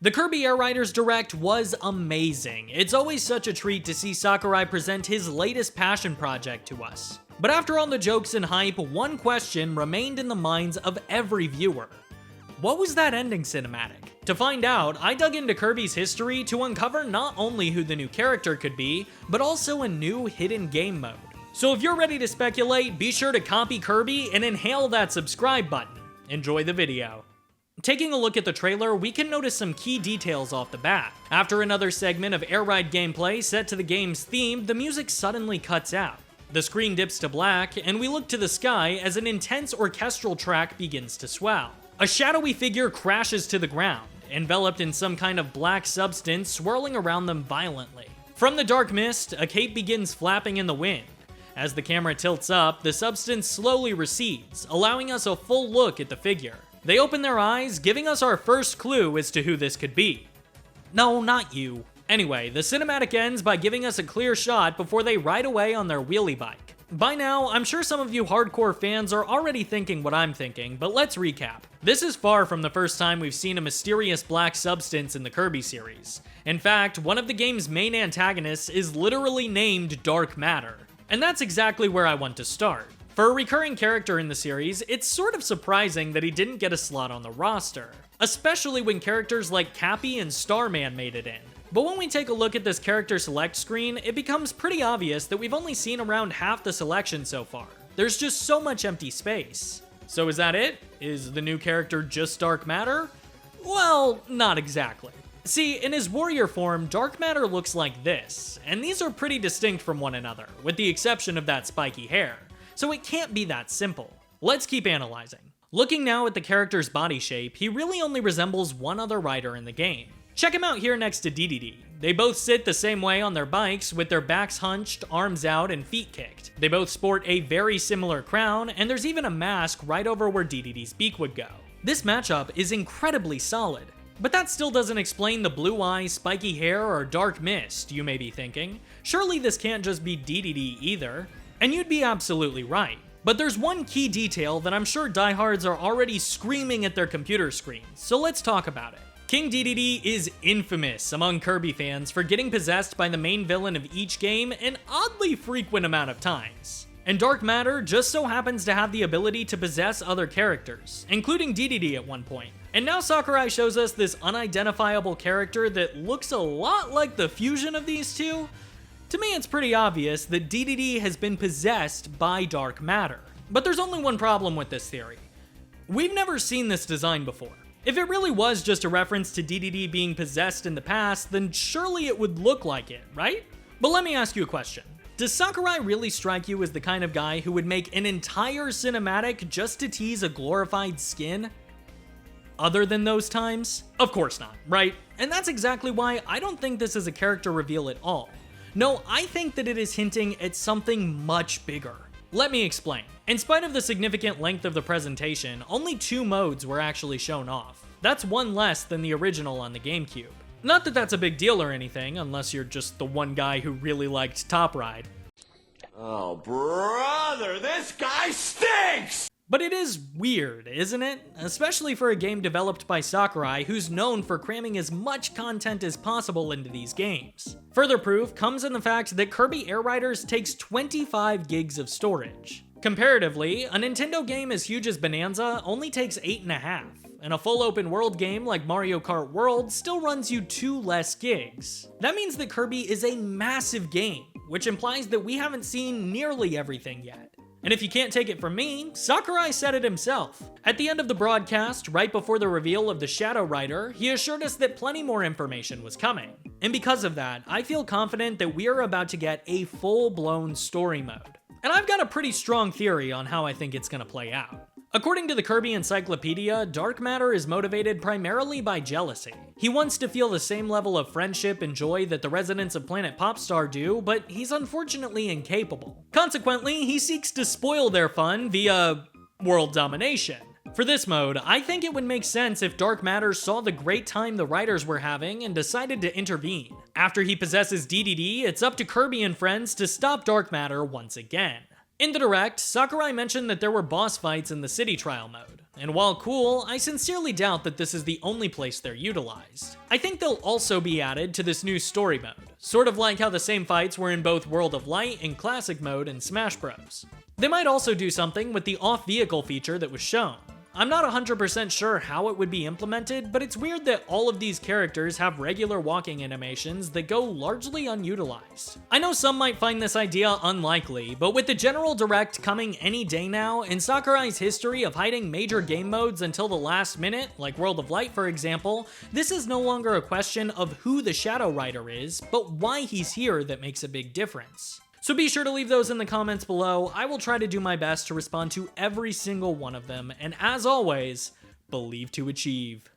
The Kirby Air Riders Direct was amazing. It's always such a treat to see Sakurai present his latest passion project to us. But after all the jokes and hype, one question remained in the minds of every viewer. What was that ending cinematic? To find out, I dug into Kirby's history to uncover not only who the new character could be, but also a new hidden game mode. So if you're ready to speculate, be sure to copy Kirby and inhale that subscribe button. Enjoy the video. Taking a look at the trailer, we can notice some key details off the bat. After another segment of air ride gameplay set to the game's theme, the music suddenly cuts out. The screen dips to black, and we look to the sky as an intense orchestral track begins to swell. A shadowy figure crashes to the ground, enveloped in some kind of black substance swirling around them violently. From the dark mist, a cape begins flapping in the wind. As the camera tilts up, the substance slowly recedes, allowing us a full look at the figure. They open their eyes, giving us our first clue as to who this could be. No, not you. Anyway, the cinematic ends by giving us a clear shot before they ride away on their wheelie bike. By now, I'm sure some of you hardcore fans are already thinking what I'm thinking, but let's recap. This is far from the first time we've seen a mysterious black substance in the Kirby series. In fact, one of the game's main antagonists is literally named Dark Matter. And that's exactly where I want to start. For a recurring character in the series, it's sort of surprising that he didn't get a slot on the roster, especially when characters like Kopie and Starman made it in. But when we take a look at this character select screen, it becomes pretty obvious that we've only seen around half the selection so far. There's just so much empty space. So is that it? Is the new character just Dark Matter? Well, not exactly. See, in his warrior form, Dark Matter looks like this, and these are pretty distinct from one another, with the exception of that spiky hair. So it can't be that simple. Let's keep analyzing. Looking now at the character's body shape, he really only resembles one other rider in the game. Check him out here next to Dedede. They both sit the same way on their bikes, with their backs hunched, arms out, and feet kicked. They both sport a very similar crown, and there's even a mask right over where Dedede's beak would go. This matchup is incredibly solid. But that still doesn't explain the blue eyes, spiky hair, or dark mist, you may be thinking. Surely this can't just be Dedede either. And you'd be absolutely right. But there's one key detail that I'm sure diehards are already screaming at their computer screens, so let's talk about it. King Dedede is infamous among Kirby fans for getting possessed by the main villain of each game an oddly frequent amount of times. And Dark Matter just so happens to have the ability to possess other characters, including Dedede at one point. And now Sakurai shows us this unidentifiable character that looks a lot like the fusion of these two. To me, it's pretty obvious that Dedede has been possessed by Dark Matter. But there's only one problem with this theory. We've never seen this design before. If it really was just a reference to Dedede being possessed in the past, then surely it would look like it, right? But let me ask you a question. Does Sakurai really strike you as the kind of guy who would make an entire cinematic just to tease a glorified skin? Other than those times? Of course not, right? And that's exactly why I don't think this is a character reveal at all. No, I think that it is hinting at something much bigger. Let me explain. In spite of the significant length of the presentation, only 2 modes were actually shown off. That's one less than the original on the GameCube. Not that that's a big deal or anything, unless you're just the one guy who really liked Top Ride. Oh, brother, this guy stinks! But it is weird, isn't it? Especially for a game developed by Sakurai, who's known for cramming as much content as possible into these games. Further proof comes in the fact that Kirby Air Riders takes 25 gigs of storage. Comparatively, a Nintendo game as huge as Bonanza only takes 8.5, and a full open world game like Mario Kart World still runs you 2 less gigs. That means that Kirby is a massive game, which implies that we haven't seen nearly everything yet. And if you can't take it from me, Sakurai said it himself. At the end of the broadcast, right before the reveal of the Shadow Rider, he assured us that plenty more information was coming. And because of that, I feel confident that we are about to get a full-blown story mode. And I've got a pretty strong theory on how I think it's gonna play out. According to the Kirby Encyclopedia, Dark Matter is motivated primarily by jealousy. He wants to feel the same level of friendship and joy that the residents of Planet Popstar do, but he's unfortunately incapable. Consequently, he seeks to spoil their fun via world domination. For this mode, I think it would make sense if Dark Matter saw the great time the writers were having and decided to intervene. After he possesses Dedede, it's up to Kirby and friends to stop Dark Matter once again. In the Direct, Sakurai mentioned that there were boss fights in the city trial mode. And while cool, I sincerely doubt that this is the only place they're utilized. I think they'll also be added to this new story mode, sort of like how the same fights were in both World of Light and Classic mode in Smash Bros. They might also do something with the off-vehicle feature that was shown. I'm not 100% sure how it would be implemented, but it's weird that all of these characters have regular walking animations that go largely unutilized. I know some might find this idea unlikely, but with the general direct coming any day now, and Sakurai's history of hiding major game modes until the last minute, like World of Light for example, this is no longer a question of who the Shadow Rider is, but why he's here that makes a big difference. So be sure to leave those in the comments below. I will try to do my best to respond to every single one of them, and as always, believe to achieve.